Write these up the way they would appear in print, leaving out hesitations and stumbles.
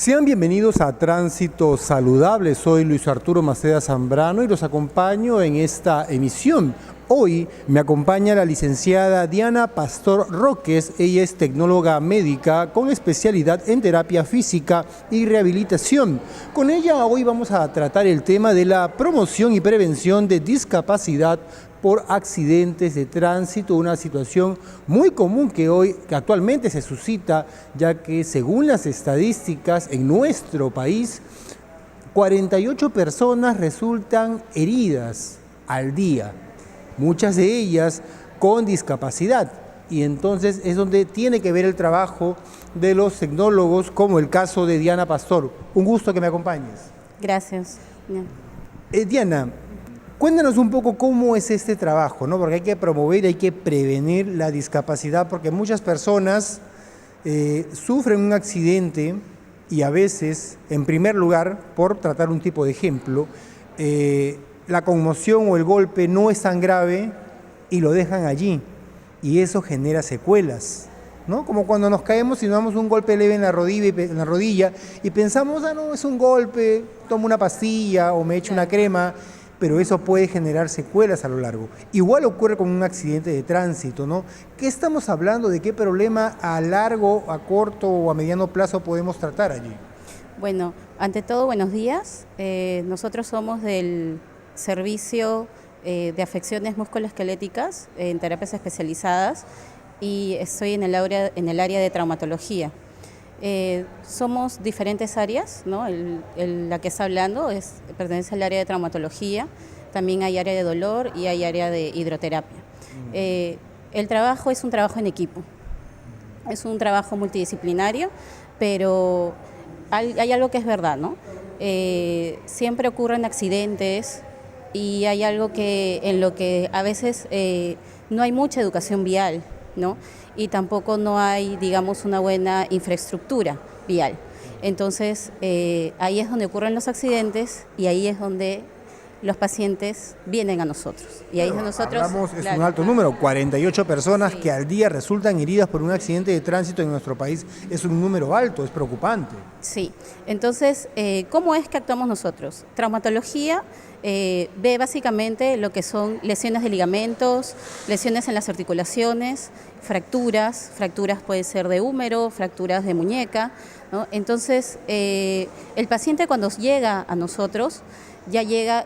Sean bienvenidos a Tránsito Saludable. Soy Luis Arturo Maceda Zambrano y los acompaño en esta emisión. Hoy me acompaña la licenciada Diana Pastor Roques. Ella es tecnóloga médica con especialidad en terapia física y rehabilitación. Con ella hoy vamos a tratar el tema de la promoción y prevención de discapacidad por accidentes de tránsito, una situación muy común que actualmente se suscita, ya que según las estadísticas en nuestro país, 48 personas resultan heridas al día, muchas de ellas con discapacidad. Y entonces es donde tiene que ver el trabajo de los tecnólogos, como el caso de Diana Pastor. Un gusto que me acompañes. Gracias. Diana, cuéntanos un poco cómo es este trabajo, ¿no? Porque hay que promover, hay que prevenir la discapacidad, porque muchas personas sufren un accidente y a veces, en primer lugar, por tratar un tipo de ejemplo, la conmoción o el golpe no es tan grave y lo dejan allí, y eso genera secuelas, ¿no? Como cuando nos caemos y nos damos un golpe leve en la rodilla y pensamos, no, es un golpe, tomo una pastilla o me echo una crema, pero eso puede generar secuelas a lo largo. Igual ocurre con un accidente de tránsito, ¿no? ¿Qué estamos hablando? ¿De qué problema a largo, a corto o a mediano plazo podemos tratar allí? Bueno, ante todo, buenos días. Nosotros somos del Servicio de Afecciones Musculoesqueléticas en terapias especializadas y estoy en el área de traumatología. Somos diferentes áreas, ¿no? La que está hablando pertenece al área de traumatología, también hay área de dolor y hay área de hidroterapia. El trabajo es un trabajo en equipo, es un trabajo multidisciplinario, pero hay algo que es verdad, ¿no? Siempre ocurren accidentes y hay algo en lo que a veces no hay mucha educación vial, ¿no? Y tampoco no hay, digamos, una buena infraestructura vial. Entonces, ahí es donde ocurren los accidentes y ahí es donde los pacientes vienen a nosotros. Y ahí es nosotros. Es un alto número, 48 personas que al día resultan heridas por un accidente de tránsito en nuestro país. Es un número alto, es preocupante. Sí, entonces, ¿cómo es que actuamos nosotros? Traumatología ve básicamente lo que son lesiones de ligamentos, lesiones en las articulaciones, fracturas puede ser de húmero, fracturas de muñeca, ¿no? Entonces, el paciente cuando llega a nosotros,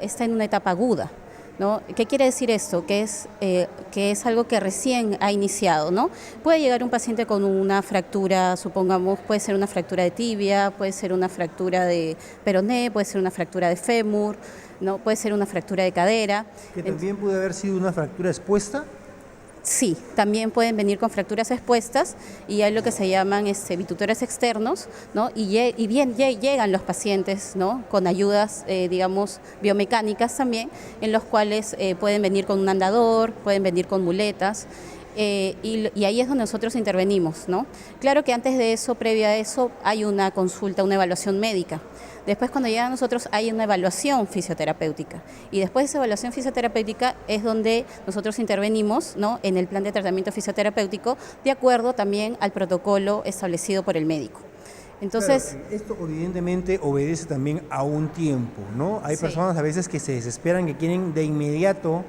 está en una etapa aguda, ¿no? ¿Qué quiere decir esto? Que es algo que recién ha iniciado, ¿no? Puede llegar un paciente con una fractura, supongamos, puede ser una fractura de tibia, puede ser una fractura de peroné, puede ser una fractura de fémur, ¿no? Puede ser una fractura de cadera. ¿Que también puede haber sido una fractura expuesta? Sí, también pueden venir con fracturas expuestas y hay lo que se llaman bitutores externos, ¿no? Y bien llegan los pacientes, ¿no? Con ayudas, digamos, biomecánicas también, en los cuales pueden venir con un andador, pueden venir con muletas. Y ahí es donde nosotros intervenimos, ¿no? Claro que antes de eso, previo a eso, hay una consulta, una evaluación médica. Después, cuando llegan a nosotros, hay una evaluación fisioterapéutica. Y después de esa evaluación fisioterapéutica es donde nosotros intervenimos, ¿no? En el plan de tratamiento fisioterapéutico, de acuerdo también al protocolo establecido por el médico. Entonces, claro, esto evidentemente obedece también a un tiempo, ¿no? Hay personas a veces que se desesperan, que quieren de inmediato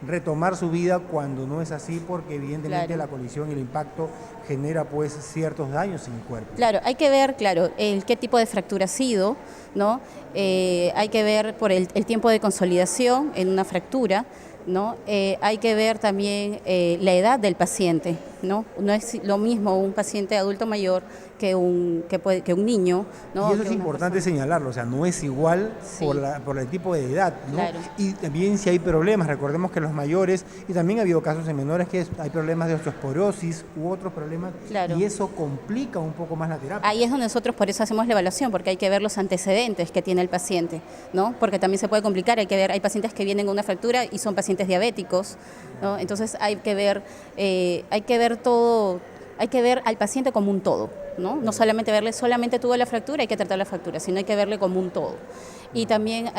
retomar su vida cuando no es así, porque evidentemente la colisión y el impacto genera pues ciertos daños en el cuerpo. Claro, hay que ver, qué tipo de fractura ha sido, ¿no? Hay que ver por el tiempo de consolidación en una fractura, ¿no? Hay que ver también la edad del paciente, ¿no? No es lo mismo un paciente adulto mayor que un niño, ¿no? Y eso es importante señalarlo, o sea, no es igual por el tipo de edad, ¿no? Claro. Y también si hay problemas, recordemos que los mayores, y también ha habido casos en menores que hay problemas de osteoporosis u otros problemas, y eso complica un poco más la terapia. Ahí es donde nosotros por eso hacemos la evaluación, porque hay que ver los antecedentes que tiene el paciente, ¿no? Porque también se puede complicar, hay pacientes que vienen con una fractura y son pacientes diabéticos, ¿no? Entonces hay que ver todo, hay que ver al paciente como un todo, ¿no? No solamente verle, solamente tuvo la fractura, hay que tratar la fractura, sino hay que verle como un todo. Y también,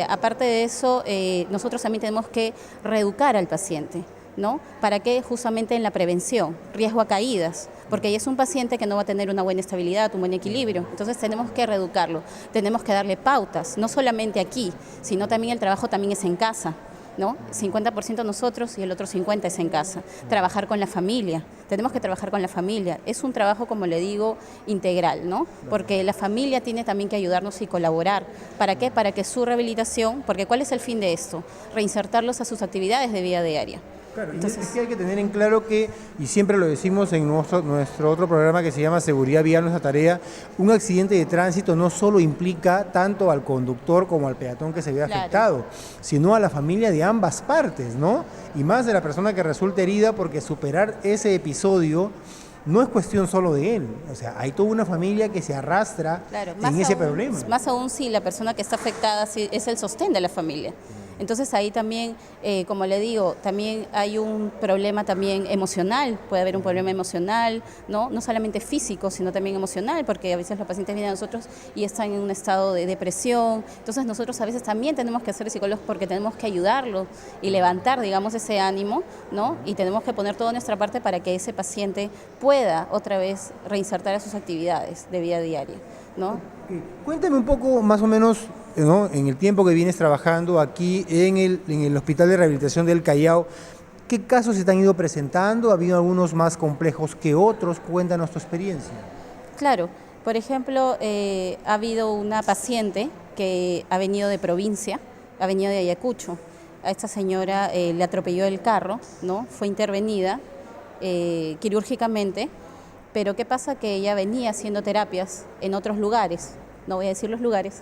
aparte de eso, nosotros también tenemos que reeducar al paciente, ¿no? ¿Para qué? Justamente en la prevención, riesgo a caídas, porque ella es un paciente que no va a tener una buena estabilidad, un buen equilibrio. Entonces tenemos que reeducarlo, tenemos que darle pautas, no solamente aquí, sino también el trabajo también es en casa, ¿no? 50% nosotros y el otro 50% es en casa. Trabajar con la familia, tenemos que trabajar con la familia. Es un trabajo, como le digo, integral, ¿no? Porque la familia tiene también que ayudarnos y colaborar. ¿Para qué? Para que su rehabilitación, porque ¿cuál es el fin de esto? Reinsertarlos a sus actividades de vida diaria. Claro, entonces, es que hay que tener en claro que, y siempre lo decimos en nuestro otro programa que se llama Seguridad Vial, nuestra tarea, un accidente de tránsito no solo implica tanto al conductor como al peatón que se ve afectado, sino a la familia de ambas partes, ¿no? Y más de la persona que resulta herida, porque superar ese episodio no es cuestión solo de él, o sea, hay toda una familia que se arrastra en ese problema. Más aún si la persona que está afectada es el sostén de la familia. Entonces ahí también, como le digo, también hay un problema también emocional, puede haber un problema emocional, no solamente físico, sino también emocional, porque a veces los pacientes vienen a nosotros y están en un estado de depresión. Entonces nosotros a veces también tenemos que ser psicólogos porque tenemos que ayudarlos y levantar, digamos, ese ánimo, ¿no? Y tenemos que poner toda nuestra parte para que ese paciente pueda otra vez reinsertar a sus actividades de vida diaria, ¿no? Cuéntame un poco más o menos, ¿no?, en el tiempo que vienes trabajando aquí en el Hospital de Rehabilitación del Callao, ¿qué casos se te han ido presentando? ¿Ha habido algunos más complejos que otros? Cuéntanos tu experiencia. Claro, por ejemplo, ha habido una paciente que ha venido de provincia, ha venido de Ayacucho. A esta señora le atropelló el carro, ¿no? Fue intervenida quirúrgicamente, pero ¿qué pasa? Que ella venía haciendo terapias en otros lugares, no voy a decir los lugares,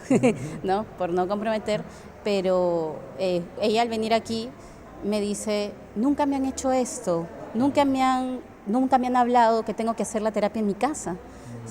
¿no? Por no comprometer, pero ella al venir aquí me dice, nunca me han hecho esto, nunca me han hablado que tengo que hacer la terapia en mi casa.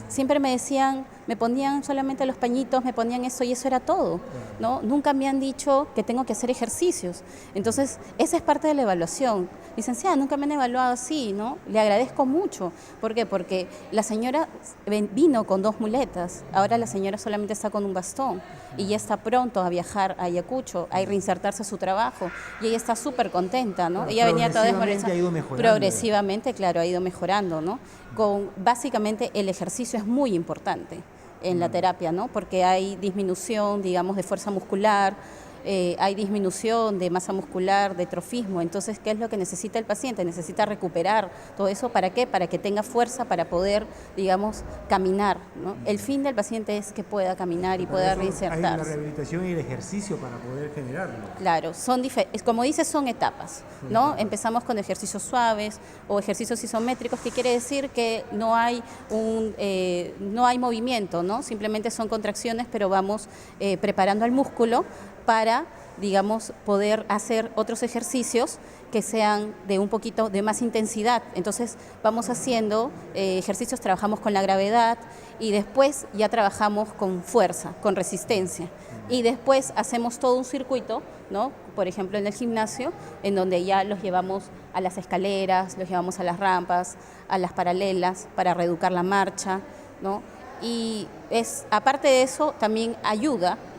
Siempre me decían, me ponían solamente los pañitos, me ponían eso y eso era todo, ¿no? Nunca me han dicho que tengo que hacer ejercicios. Entonces, esa es parte de la evaluación. Licenciada, nunca me han evaluado así, ¿no? Le agradezco mucho. ¿Por qué? Porque la señora vino con 2 muletas, ahora la señora solamente está con un bastón y ya está pronto a viajar a Ayacucho, a reinsertarse a su trabajo y ella está súper contenta, ¿no? Ella venía toda progresivamente, claro, ha ido mejorando, ¿no? Básicamente el ejercicio es muy importante en la terapia, ¿no? Porque hay disminución, digamos, de fuerza muscular, hay disminución de masa muscular, de trofismo. Entonces, ¿qué es lo que necesita el paciente? Necesita recuperar todo eso. ¿Para qué? Para que tenga fuerza para poder, digamos, caminar, ¿no? El fin del paciente es que pueda caminar y pueda reinsertarse. Hay la rehabilitación y el ejercicio para poder generarlo. Claro, como dices, son etapas, ¿no? Empezamos con ejercicios suaves o ejercicios isométricos, que quiere decir que no hay movimiento, ¿no? Simplemente son contracciones, pero vamos preparando al músculo para, digamos, poder hacer otros ejercicios que sean de un poquito de más intensidad. Entonces vamos haciendo ejercicios, trabajamos con la gravedad y después ya trabajamos con fuerza, con resistencia. Y después hacemos todo un circuito, ¿no? Por ejemplo, en el gimnasio, en donde ya los llevamos a las escaleras, los llevamos a las rampas, a las paralelas, para reeducar la marcha, ¿no? Y aparte de eso, también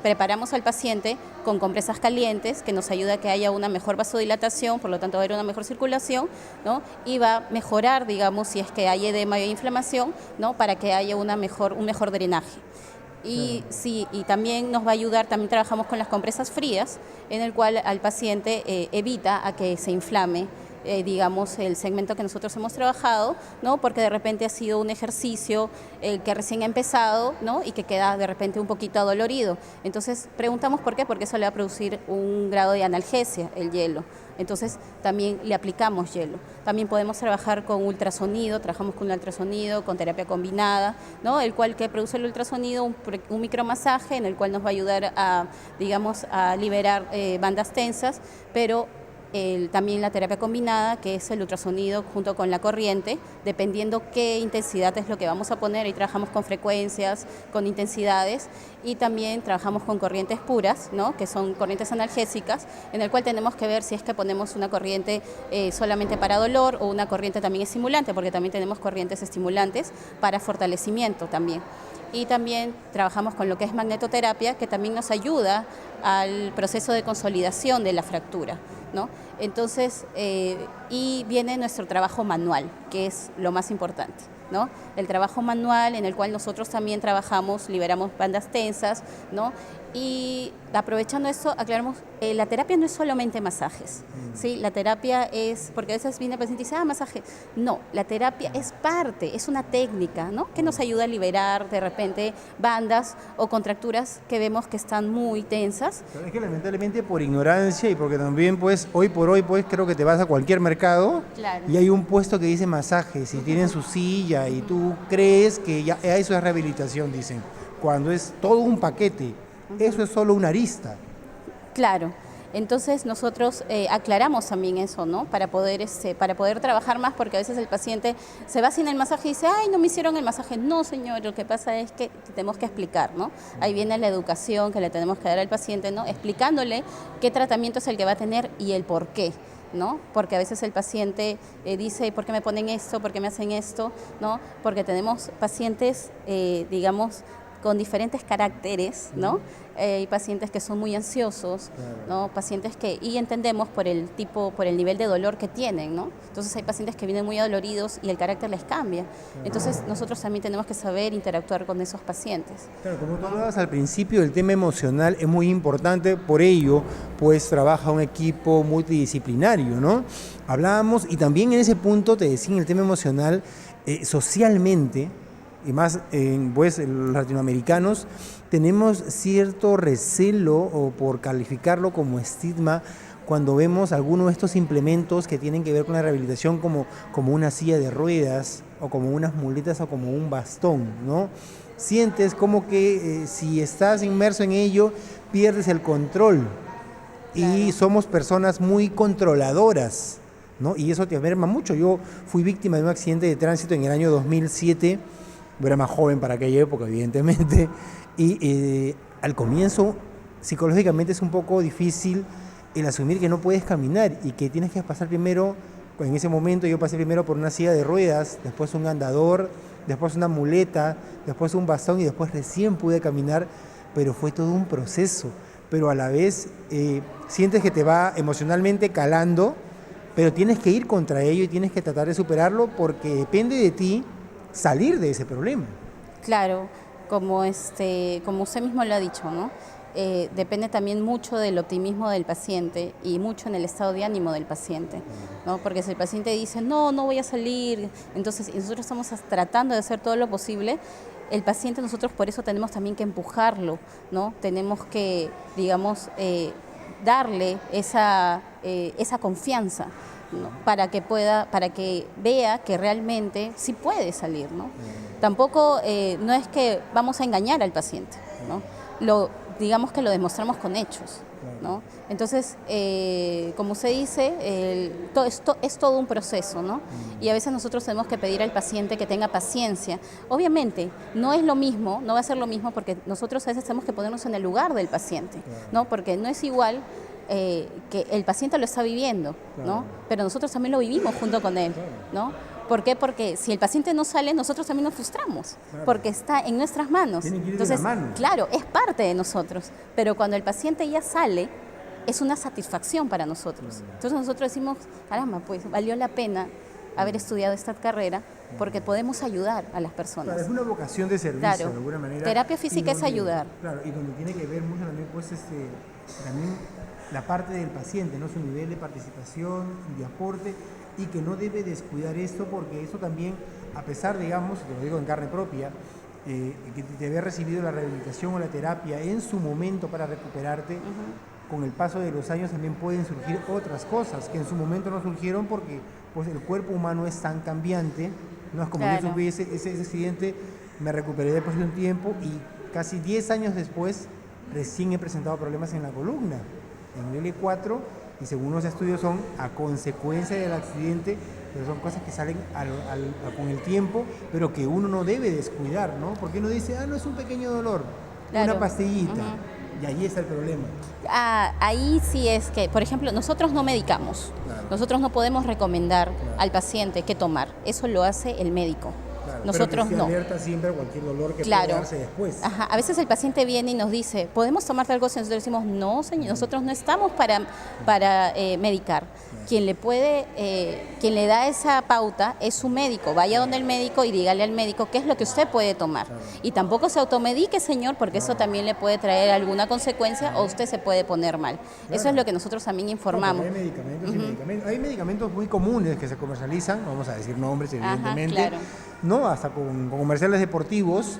preparamos al paciente con compresas calientes, que nos ayuda a que haya una mejor vasodilatación, por lo tanto va a haber una mejor circulación, ¿no? Y va a mejorar, digamos, si es que hay edema y inflamación, ¿no? Para que haya un mejor drenaje. Y sí, y también nos va a ayudar, también trabajamos con las compresas frías, en el cual al paciente evita a que se inflame, digamos, el segmento que nosotros hemos trabajado, ¿no? Porque de repente ha sido un ejercicio que recién ha empezado, ¿no? Y que queda de repente un poquito adolorido. Entonces preguntamos por qué, porque eso le va a producir un grado de analgesia, el hielo. Entonces también le aplicamos hielo. También podemos trabajar con ultrasonido, trabajamos con ultrasonido, con terapia combinada, ¿no? El cual que produce el ultrasonido, un micromasaje en el cual nos va a ayudar a, digamos, a liberar bandas tensas, pero también la terapia combinada, que es el ultrasonido junto con la corriente, dependiendo qué intensidad es lo que vamos a poner. Ahí trabajamos con frecuencias, con intensidades, y también trabajamos con corrientes puras, ¿no? Que son corrientes analgésicas, en el cual tenemos que ver si es que ponemos una corriente solamente para dolor o una corriente también estimulante, porque también tenemos corrientes estimulantes para fortalecimiento también. Y también trabajamos con lo que es magnetoterapia, que también nos ayuda al proceso de consolidación de la fractura, ¿no? Entonces, y viene nuestro trabajo manual, que es lo más importante, ¿no? El trabajo manual en el cual nosotros también trabajamos, liberamos bandas tensas, ¿no? Y aprovechando esto, aclaramos, la terapia no es solamente masajes, ¿sí? La terapia es, porque a veces viene el paciente y dice, masaje. No, la terapia es parte, es una técnica, ¿no? Que nos ayuda a liberar de repente bandas o contracturas que vemos que están muy tensas. Pero es que lamentablemente por ignorancia y porque también pues hoy por hoy pues creo que te vas a cualquier mercado, claro, y hay un puesto que dice masajes y tienen su silla y tú crees que ya eso es rehabilitación, dicen, cuando es todo un paquete. Eso es solo una arista. Claro, entonces nosotros aclaramos también eso, ¿no? Para poder trabajar más, porque a veces el paciente se va sin el masaje y dice, ay, no me hicieron el masaje. No, señor, lo que pasa es que tenemos que explicar, ¿no? Ahí viene la educación que le tenemos que dar al paciente, ¿no? Explicándole qué tratamiento es el que va a tener y el por qué, ¿no? Porque a veces el paciente dice, ¿por qué me ponen esto? ¿Por qué me hacen esto? ¿No? Porque tenemos pacientes, digamos, con diferentes caracteres, ¿no? Hay pacientes que son muy ansiosos, ¿no? Pacientes que, y entendemos por el nivel de dolor que tienen, ¿no? Entonces hay pacientes que vienen muy adoloridos y el carácter les cambia. Entonces nosotros también tenemos que saber interactuar con esos pacientes. Claro, como tú hablabas al principio, el tema emocional es muy importante, por ello, pues trabaja un equipo multidisciplinario, ¿no? Hablábamos, y también en ese punto te decía, en el tema emocional, socialmente, y más pues los latinoamericanos, tenemos cierto recelo o por calificarlo como estigma cuando vemos algunos de estos implementos que tienen que ver con la rehabilitación como una silla de ruedas o como unas muletas o como un bastón, ¿no? Sientes como que si estás inmerso en ello pierdes el control y somos personas muy controladoras, ¿no? Y eso te merma mucho. Yo fui víctima de un accidente de tránsito en el año 2007. Yo era más joven para aquella época, evidentemente, y al comienzo psicológicamente es un poco difícil el asumir que no puedes caminar y que tienes que pasar primero, pues en ese momento yo pasé primero por una silla de ruedas, después un andador, después una muleta, después un bastón y después recién pude caminar, pero fue todo un proceso, pero a la vez sientes que te va emocionalmente calando, pero tienes que ir contra ello y tienes que tratar de superarlo porque depende de ti salir de ese problema. Claro, como usted mismo lo ha dicho, ¿no? Depende también mucho del optimismo del paciente y mucho en el estado de ánimo del paciente, ¿no? Porque si el paciente dice, no voy a salir, entonces y nosotros estamos tratando de hacer todo lo posible, el paciente nosotros por eso tenemos también que empujarlo, ¿no? Tenemos que, digamos, darle esa confianza, ¿no? Para que vea que realmente sí puede salir, ¿no? Tampoco no es que vamos a engañar al paciente, ¿no? Digamos que lo demostramos con hechos, ¿no? Entonces, como usted dice, es todo un proceso, ¿no? Y a veces nosotros tenemos que pedir al paciente que tenga paciencia. Obviamente, no es lo mismo, no va a ser lo mismo porque nosotros a veces tenemos que ponernos en el lugar del paciente, ¿no? Porque no es igual que el paciente lo está viviendo, ¿no? Pero nosotros también lo vivimos junto con él, ¿no? ¿Por qué? Porque si el paciente no sale, nosotros también nos frustramos, porque está en nuestras manos. Entonces, claro, es parte de nosotros, pero cuando el paciente ya sale, es una satisfacción para nosotros. Entonces nosotros decimos, caramba, pues valió la pena haber estudiado esta carrera porque podemos ayudar a las personas. Claro, es una vocación de servicio, de alguna manera. Terapia física es ayudar. Claro, y donde tiene que ver mucho también, pues, también la parte del paciente, ¿no? Su nivel de participación y de aporte, y que no debe descuidar esto porque eso también, a pesar, digamos, te lo digo en carne propia, que te había recibido la rehabilitación o la terapia en su momento para recuperarte, con el paso de los años también pueden surgir otras cosas que en su momento no surgieron porque pues, el cuerpo humano es tan cambiante, no es como yo tuve ese accidente, me recuperé después de un tiempo y casi 10 años después recién he presentado problemas en la columna, en el L4, y según los estudios son a consecuencia del accidente, pero son cosas que salen con el tiempo, pero que uno no debe descuidar, ¿no? Porque uno dice, no es un pequeño dolor, una pastillita, y ahí está el problema. Ahí sí es que, por ejemplo, nosotros no medicamos, nosotros no podemos recomendar al paciente qué tomar, eso lo hace el médico, Claro, Nosotros pero que no. esté alerta siempre a cualquier dolor que Claro. pueda darse después. Ajá. A veces el paciente viene y nos dice, ¿podemos tomar algo? Nosotros decimos, no, señor, nosotros no estamos para medicar. Quien quien le da esa pauta es su médico. Vaya donde el médico y dígale al médico qué es lo que usted puede tomar. Y tampoco se automedique, señor, porque eso también le puede traer alguna consecuencia o usted se puede poner mal. Eso es lo que nosotros también informamos. No, hay medicamentos y medicamentos. Hay medicamentos muy comunes que se comercializan, no vamos a decir nombres, evidentemente, claro. no hasta con comerciales deportivos,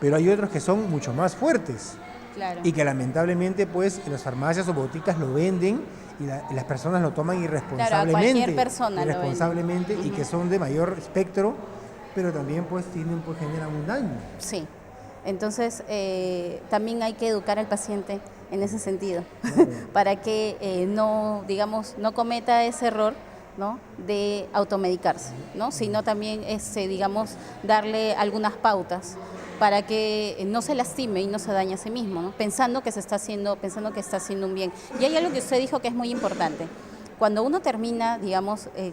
pero hay otros que son mucho más fuertes. Claro. Y que lamentablemente pues en las farmacias o boticas lo venden y las personas lo toman irresponsablemente. Claro, a cualquier persona irresponsablemente y que son de mayor espectro, pero también pues generan un daño. Sí. Entonces también hay que educar al paciente en ese sentido, Claro. para que no cometa ese error, ¿no?, de automedicarse, ¿no?, sino también darle algunas pautas para que no se lastime y no se dañe a sí mismo, ¿no?, pensando que está haciendo un bien. Y hay algo que usted dijo que es muy importante. Cuando uno termina,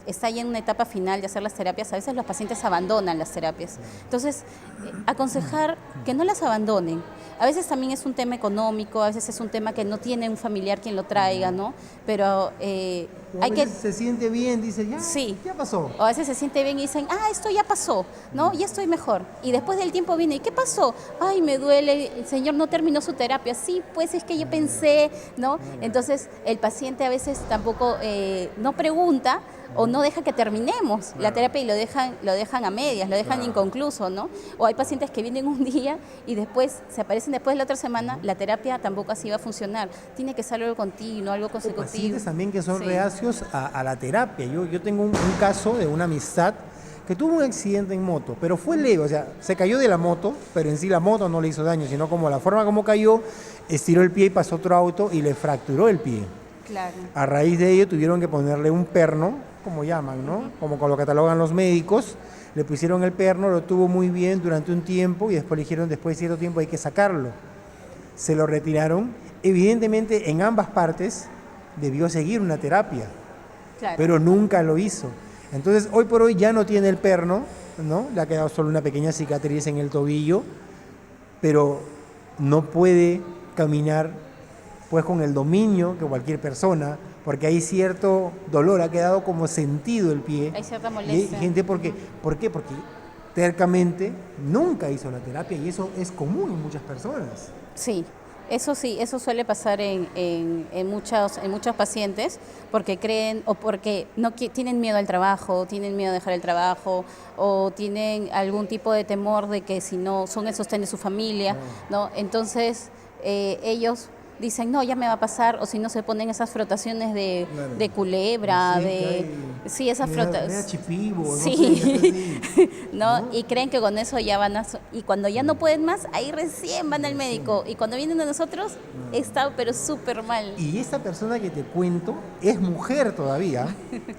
está ya en una etapa final de hacer las terapias, a veces los pacientes abandonan las terapias. Entonces, aconsejar que no las abandonen. A veces también es un tema económico, a veces es un tema que no tiene un familiar quien lo traiga, ¿no? Pero hay que... Se siente bien, dice, ya pasó. O a veces se siente bien y dicen, esto ya pasó, ¿no? Ya estoy mejor. Y después del tiempo viene, ¿y qué pasó? Ay, me duele, el señor no terminó su terapia. Sí, pues es que yo pensé, ¿no? Entonces, el paciente a veces tampoco no pregunta o no deja que terminemos la terapia y lo dejan a medias, lo dejan inconcluso, ¿no? O hay pacientes que vienen un día y después se aparecen después de la otra semana, la terapia tampoco así va a funcionar. Tiene que ser algo continuo, algo consecutivo. Pacientes también que son reacios a la terapia. Yo tengo un caso de una amistad que tuvo un accidente en moto, pero fue leve, o sea, se cayó de la moto, pero en sí la moto no le hizo daño, sino como la forma como cayó, estiró el pie y pasó otro auto y le fracturó el pie. Claro. A raíz de ello tuvieron que ponerle un perno, como llaman, ¿no? Como lo catalogan los médicos. Le pusieron el perno, lo tuvo muy bien durante un tiempo y después le dijeron, después de cierto tiempo hay que sacarlo. Se lo retiraron. Evidentemente, en ambas partes debió seguir una terapia, Claro. pero nunca lo hizo. Entonces, hoy por hoy ya no tiene el perno, ¿no? Le ha quedado solo una pequeña cicatriz en el tobillo, pero no puede caminar pues con el dominio que cualquier persona, porque hay cierto dolor, ha quedado como sentido el pie. Hay cierta Y molestia. hay gente, ¿por qué? Porque tercamente nunca hizo la terapia y eso es común en muchas personas. Sí, eso suele pasar en muchos pacientes porque creen o porque tienen miedo al trabajo, tienen miedo de dejar el trabajo o tienen algún tipo de temor de que si no son el sostén de su familia, ¿no? Entonces ellos dicen, no, ya me va a pasar, o si no se ponen esas frotaciones de culebra, esas frotaciones. Chipibo, Sí, no sé, ¿no? Y creen que con eso ya y cuando ya no pueden más, ahí recién van al médico. Y cuando vienen a nosotros, está pero súper mal. Y esta persona que te cuento es mujer todavía,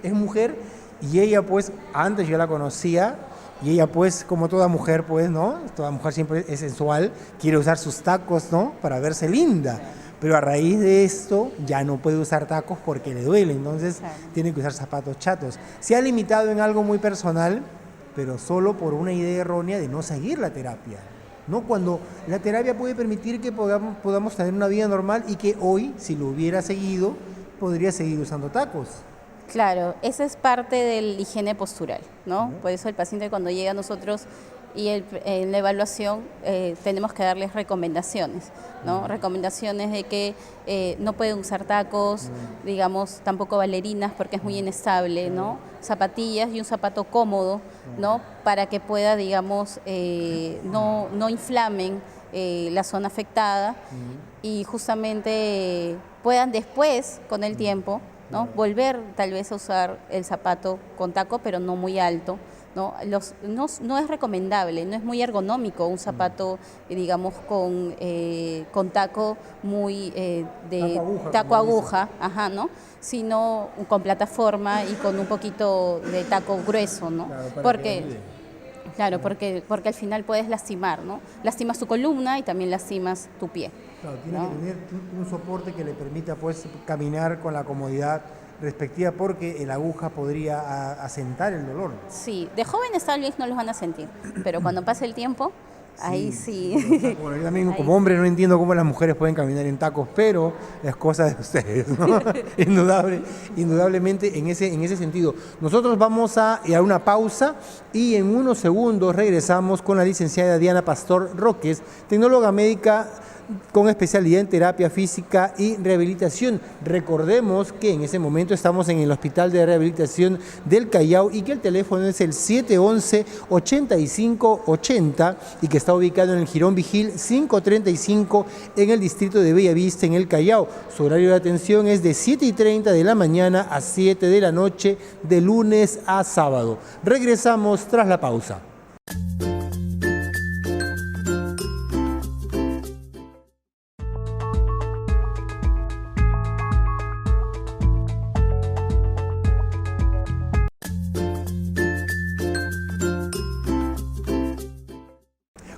es mujer, y ella pues, antes yo la conocía, y ella pues, como toda mujer pues, ¿no? Toda mujer siempre es sensual, quiere usar sus tacos, ¿no? Para verse linda. Pero a raíz de esto ya no puede usar tacos porque le duele, entonces tiene que usar zapatos chatos. Se ha limitado en algo muy personal, pero solo por una idea errónea de no seguir la terapia, ¿no? Cuando la terapia puede permitir que podamos tener una vida normal y que hoy, si lo hubiera seguido, podría seguir usando tacos. Claro, esa es parte del higiene postural, ¿no? Por eso el paciente cuando llega a nosotros y en la evaluación tenemos que darles recomendaciones, ¿no? Recomendaciones de que no pueden usar tacos, tampoco bailarinas porque es muy inestable, ¿no? Zapatillas y un zapato cómodo, ¿no? Para que pueda, no inflamen la zona afectada y justamente puedan después, con el tiempo, ¿no? Volver tal vez a usar el zapato con taco, pero no muy alto, ¿no? No es recomendable, no es muy ergonómico un zapato, con taco muy de taco aguja, ¿no? Sino con plataforma y con un poquito de taco grueso, ¿no? Porque al final puedes lastimar, ¿no? Lastimas tu columna y también lastimas tu pie. Claro, tiene que tener un soporte que le permita pues caminar con la comodidad respectiva porque la aguja podría asentar el dolor. Sí, de jóvenes tal vez no los van a sentir, pero cuando pase el tiempo, ahí sí. Bueno, yo también Ahí como hombre no entiendo cómo las mujeres pueden caminar en tacos, pero es cosa de ustedes, ¿no? Indudablemente en ese sentido. Nosotros vamos a ir a una pausa y en unos segundos regresamos con la licenciada Diana Pastor Roques, tecnóloga médica con especialidad en terapia física y rehabilitación. Recordemos que en ese momento estamos en el Hospital de Rehabilitación del Callao y que el teléfono es el 711-8580 y que está ubicado en el Jirón Vigil 535 en el distrito de Bellavista, en el Callao. Su horario de atención es de 7:30 de la mañana a 7 de la noche, de lunes a sábado. Regresamos tras la pausa.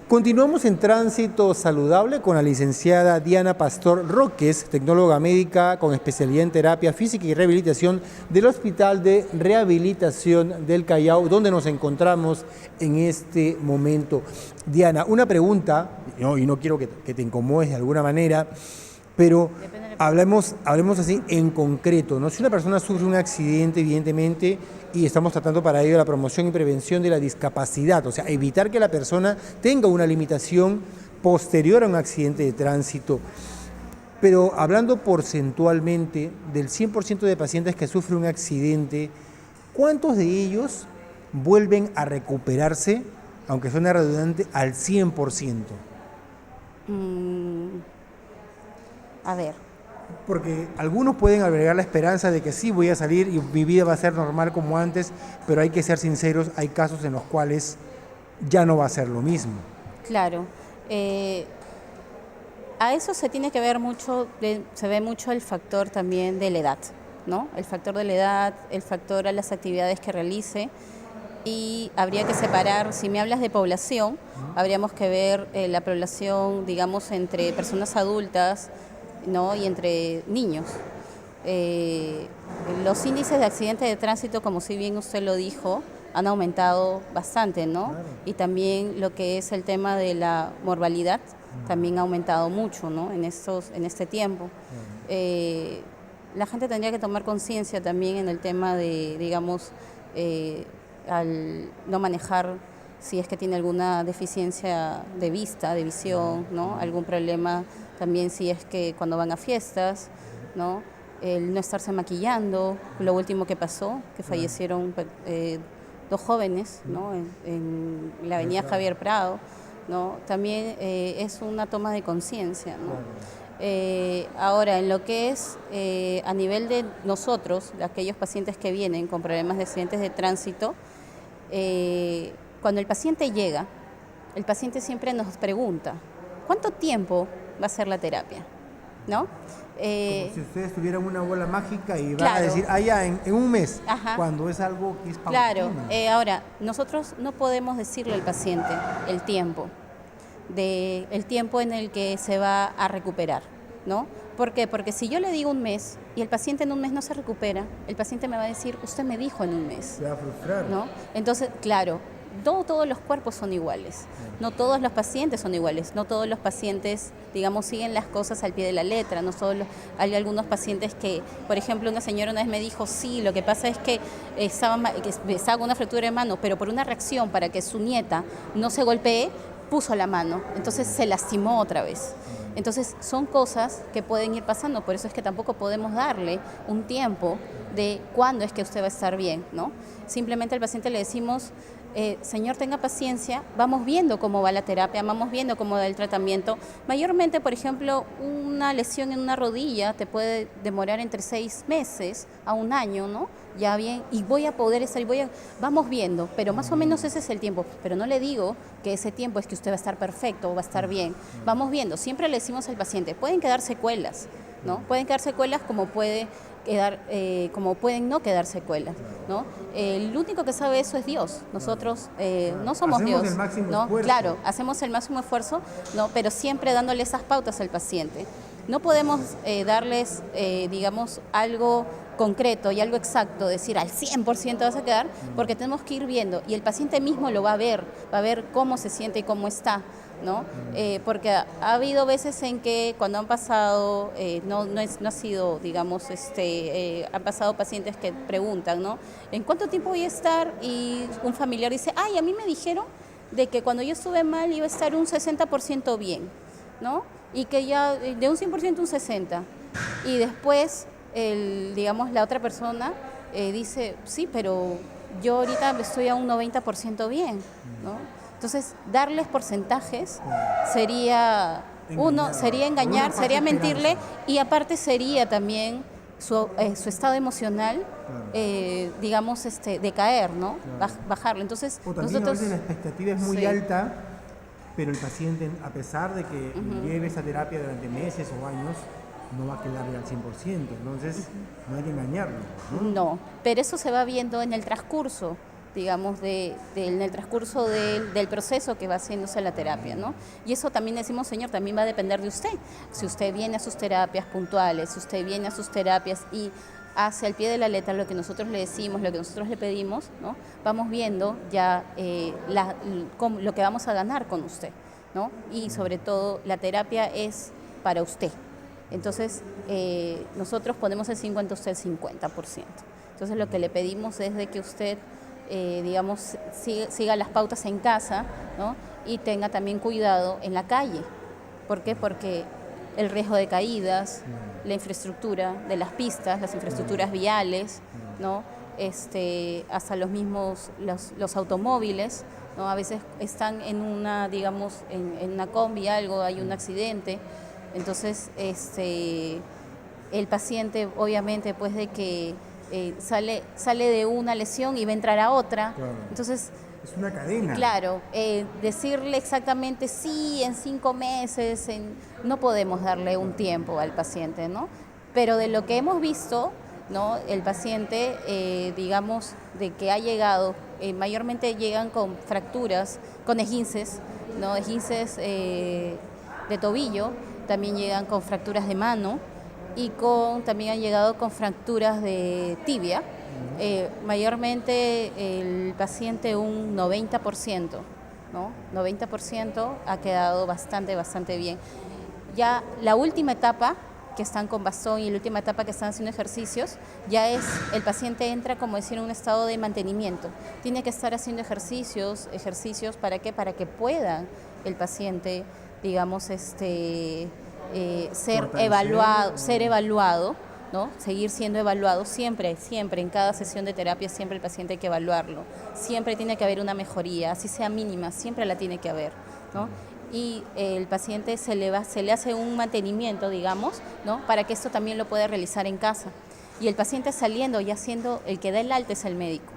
Continuamos en Tránsito Saludable con la licenciada Diana Pastor Roques, tecnóloga médica con especialidad en terapia física y rehabilitación del Hospital de Rehabilitación del Callao, donde nos encontramos en este momento. Diana, una pregunta, y no quiero que te incomodes de alguna manera, pero hablemos así en concreto, ¿no? Si una persona sufre un accidente, evidentemente, y estamos tratando para ello la promoción y prevención de la discapacidad, o sea, evitar que la persona tenga una limitación posterior a un accidente de tránsito. Pero hablando porcentualmente, del 100% de pacientes que sufren un accidente, ¿cuántos de ellos vuelven a recuperarse, aunque suene redundante, al 100%? A ver. Porque algunos pueden albergar la esperanza de que sí, voy a salir y mi vida va a ser normal como antes, pero hay que ser sinceros, hay casos en los cuales ya no va a ser lo mismo. Claro. A eso se tiene que ver mucho, se ve mucho el factor también de la edad, ¿no? El factor de la edad, el factor a las actividades que realice. Y habría que separar, si me hablas de población, habríamos que ver la población, digamos, entre personas adultas, ¿no? Y entre niños. Los índices de accidentes de tránsito, como si bien usted lo dijo, han aumentado bastante, ¿no? Claro. Y también lo que es el tema de la mortalidad también ha aumentado mucho, ¿no? En este tiempo. La gente tendría que tomar conciencia también en el tema de, digamos, al no manejar si es que tiene alguna deficiencia de vista, de visión, ¿no? Algún problema también si es que cuando van a fiestas, ¿no? El no estarse maquillando, lo último que pasó, que fallecieron 2 jóvenes, ¿no? en la avenida Javier Prado, ¿no? También es una toma de conciencia, ¿no? Ahora, en lo que es a nivel de nosotros, aquellos pacientes que vienen con problemas de accidentes de tránsito, cuando el paciente llega, el paciente siempre nos pregunta, ¿cuánto tiempo va a ser la terapia? ¿No? Como si ustedes tuvieran una bola mágica y van claro. a decir, ya en un mes, Ajá. Cuando es algo que es paulatino. Claro, ahora, nosotros no podemos decirle al paciente el tiempo en el que se va a recuperar, ¿no? ¿Por qué? Porque si yo le digo un mes y el paciente en un mes no se recupera, el paciente me va a decir, usted me dijo en un mes. Se va a frustrar. ¿No? Entonces, claro, no todos los cuerpos son iguales, no todos los pacientes son iguales, no todos los pacientes, digamos, siguen las cosas al pie de la letra, hay algunos pacientes que, por ejemplo, una señora una vez me dijo, sí, lo que pasa es que estaba con una fractura de mano, pero por una reacción para que su nieta no se golpee, puso la mano, entonces se lastimó otra vez. Entonces son cosas que pueden ir pasando, por eso es que tampoco podemos darle un tiempo de cuándo es que usted va a estar bien, ¿no? Simplemente al paciente le decimos, señor, tenga paciencia, vamos viendo cómo va la terapia, vamos viendo cómo va el tratamiento. Mayormente, por ejemplo, una lesión en una rodilla te puede demorar entre 6 meses a 1 año, ¿no? Ya bien, y voy a poder estar, vamos viendo, pero más o menos ese es el tiempo. Pero no le digo que ese tiempo es que usted va a estar perfecto o va a estar bien. Vamos viendo, siempre le decimos al paciente, pueden quedar secuelas, ¿no? Pueden quedar secuelas como pueden no quedar secuelas, ¿no? El único que sabe eso es Dios. Nosotros no somos hacemos Dios, el máximo ¿no? esfuerzo. Claro, hacemos el máximo esfuerzo, ¿no? Pero siempre dándole esas pautas al paciente. no podemos darles, digamos, algo concreto y algo exacto, decir al 100% vas a quedar, porque tenemos que ir viendo y el paciente mismo lo va a ver cómo se siente y cómo está, ¿no? Porque ha habido veces en que cuando han pasado, no ha sido, digamos, han pasado pacientes que preguntan, ¿no? ¿En cuánto tiempo voy a estar? Y un familiar dice, ay, a mí me dijeron de que cuando yo estuve mal iba a estar un 60% bien, ¿no? Y que ya de un 100% un 60%. Y después, digamos, la otra persona dice, sí, pero yo ahorita estoy a un 90% bien, ¿no? Entonces, darles porcentajes sería engañar, sería mentirle, y aparte sería también su estado emocional, digamos, decaer, ¿no? Bajarlo. Entonces, o también nosotros, a veces la expectativa es muy alta, pero el paciente, a pesar de que lleve esa terapia durante meses o años, no va a quedarle al 100%, entonces no hay que engañarlo, ¿no? No, pero eso se va viendo en el transcurso, digamos, en el transcurso del proceso que va haciéndose la terapia, ¿no? Y eso también decimos, señor, también va a depender de usted. Si usted viene a sus terapias puntuales, si usted viene a sus terapias y hace al pie de la letra lo que nosotros le decimos, lo que nosotros le pedimos, ¿no? Vamos viendo ya lo que vamos a ganar con usted, ¿no? Y sobre todo, la terapia es para usted. Entonces, nosotros ponemos el 50, usted el 50%. Entonces, lo que le pedimos es de que usted, digamos, siga las pautas en casa, ¿no? Y tenga también cuidado en la calle. ¿Por qué? Porque el riesgo de caídas, la infraestructura de las pistas, las infraestructuras viales, ¿no? Hasta los mismos, los automóviles, ¿no? A veces están en una, digamos, en una combi, hay un accidente. Entonces, el paciente, obviamente, pues de que sale de una lesión y va a entrar a otra. Claro. Entonces, es una cadena. Claro, decirle exactamente sí, en 5 meses, no podemos darle un tiempo al paciente, ¿no? Pero de lo que hemos visto, ¿no? El paciente, digamos, de que ha llegado, mayormente llegan con fracturas, con esguinces, ¿no? Esguinces de tobillo, también llegan con fracturas de mano y también han llegado con fracturas de tibia. Mayormente el paciente un 90%, ¿no? 90% ha quedado bastante bien. Ya la última etapa que están con bastón y la última etapa que están haciendo ejercicios, ya el paciente entra, como decir, en un estado de mantenimiento. Tiene que estar haciendo ejercicios, ¿para qué? Para que pueda el paciente, digamos, ser evaluado, ¿no? Seguir siendo evaluado siempre, en cada sesión de terapia, siempre el paciente hay que evaluarlo. Siempre tiene que haber una mejoría, así sea mínima, siempre la tiene que haber, ¿no? Y el paciente se le hace un mantenimiento, digamos, ¿no? Para que esto también lo pueda realizar en casa. Y el paciente saliendo, ya siendo el que da el alta es el médico.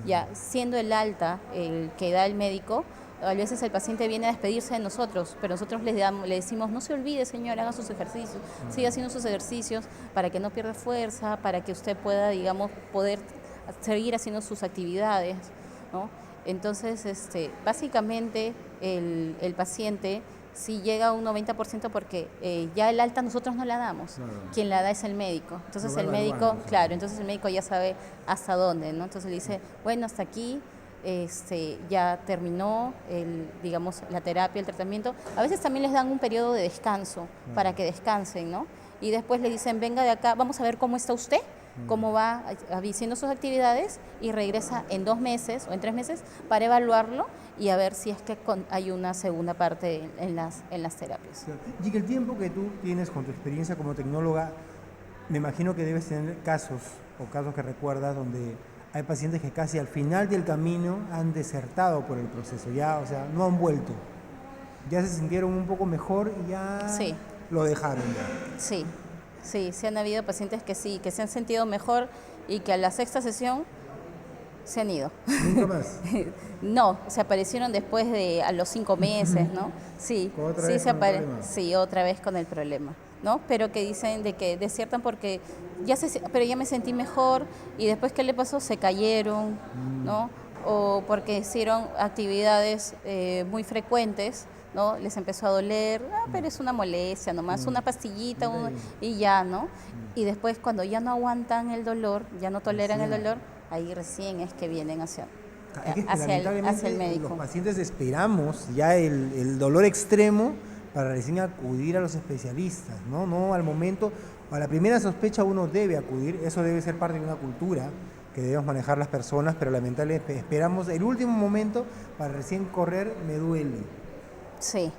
Ya siendo el alta el que da el médico, a veces el paciente viene a despedirse de nosotros, pero nosotros le decimos, no se olvide, señor, haga sus ejercicios, siga haciendo sus ejercicios para que no pierda fuerza, para que usted pueda, digamos, poder seguir haciendo sus actividades, ¿no? Entonces, básicamente, el paciente sí llega a un 90% porque ya el alta nosotros no la damos, claro. Quien la da es el médico. Entonces el médico, claro, entonces el médico ya sabe hasta dónde, ¿no? Entonces le dice, bueno, hasta aquí ya terminó digamos, la terapia, el tratamiento. A veces también les dan un periodo de descanso para que descansen, ¿no? Y después le dicen, venga de acá, vamos a ver cómo está usted, cómo va haciendo sus actividades, y regresa en 2 meses o en 3 meses para evaluarlo y a ver si es que hay una segunda parte en las terapias. Y que el tiempo que tú tienes con tu experiencia como tecnóloga, me imagino que debes tener casos que recuerdas donde hay pacientes que casi al final del camino han desertado por el proceso, ya, o sea, no han vuelto, ya se sintieron un poco mejor y ya sí. Lo dejaron ya. Sí, han habido pacientes que sí, que se han sentido mejor y que a la 6ª sesión se han ido. ¿Nunca más? No, se aparecieron después a los 5 meses, ¿no? Sí, sí, otra vez con el problema, ¿no? Pero que dicen de que desiertan porque pero ya me sentí mejor, y después, ¿qué le pasó? Se cayeron, ¿no? O porque hicieron actividades muy frecuentes, ¿no? Les empezó a doler, pero es una molestia nomás, una pastillita y ya, ¿no? Y después cuando ya no aguantan el dolor, ya no toleran el dolor, ahí recién es que vienen hacia el médico. Los pacientes esperamos ya el dolor extremo para recién acudir a los especialistas, ¿no? No al momento, a la primera sospecha uno debe acudir, eso debe ser parte de una cultura que debemos manejar las personas, pero lamentablemente esperamos el último momento para recién correr, me duele. Sí.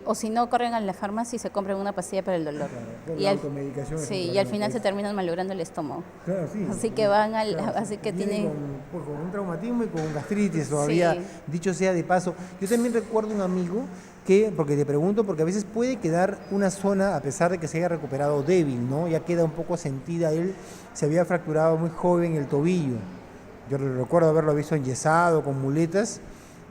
O si no, corren a la farmacia y se compran una pastilla para el dolor. Claro, la automedicación. Sí, y al final se terminan malogrando el estómago. Claro, sí. Así que así que tienen... Con un traumatismo y con gastritis todavía, sí. Dicho sea de paso. Yo también recuerdo un amigo que, porque te pregunto, porque a veces puede quedar una zona, a pesar de que se haya recuperado débil, ¿no? Ya queda un poco sentida. Él se había fracturado muy joven el tobillo. Yo recuerdo haberlo visto enyesado, con muletas.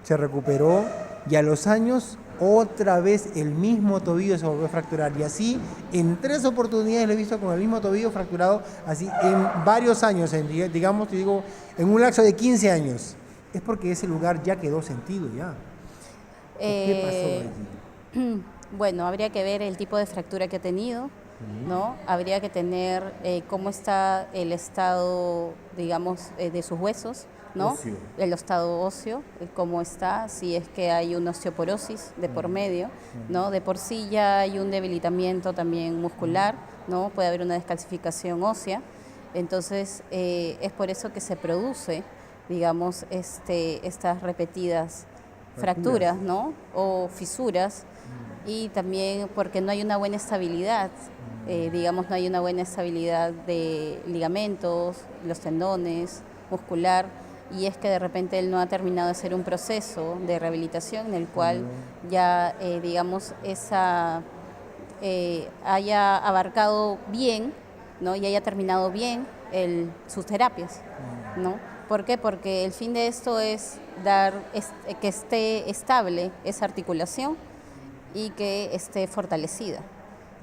Se recuperó y a los años otra vez el mismo tobillo se volvió a fracturar. Y así, en 3 oportunidades lo he visto con el mismo tobillo fracturado, así en varios años, digamos, te digo, en un lapso de 15 años. Es porque ese lugar ya quedó sentido ya. ¿Qué pasó allí? Bueno, habría que ver el tipo de fractura que ha tenido, ¿no? Habría que tener cómo está el estado, digamos, de sus huesos, ¿no? El estado óseo, cómo está, si es que hay una osteoporosis de por medio, ¿no? De por sí ya hay un debilitamiento también muscular, ¿no? Puede haber una descalcificación ósea, entonces es por eso que se produce, digamos, estas repetidas fracturas, ¿no? O fisuras, y también porque no hay una buena estabilidad, digamos, no hay una buena estabilidad de ligamentos, los tendones, muscular, y es que de repente él no ha terminado de hacer un proceso de rehabilitación en el cual ya, digamos, haya abarcado bien, ¿no? Y haya terminado bien sus terapias, ¿no? ¿Por qué? Porque el fin de esto es que esté estable esa articulación y que esté fortalecida,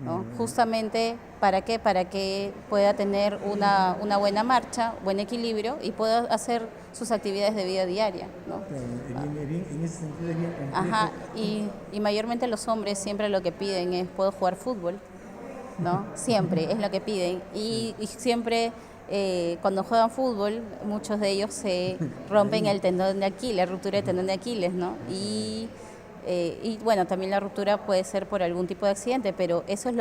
¿no? Justamente, ¿para qué? Para que pueda tener una buena marcha, buen equilibrio y pueda hacer sus actividades de vida diaria, ¿no? En ese sentido es bien complejo. Ajá, y mayormente los hombres siempre lo que piden es, ¿puedo jugar fútbol? ¿No? Siempre es lo que piden y siempre... cuando juegan fútbol, muchos de ellos se rompen el tendón de Aquiles, la ruptura del tendón de Aquiles, ¿no? Y bueno, también la ruptura puede ser por algún tipo de accidente, pero eso es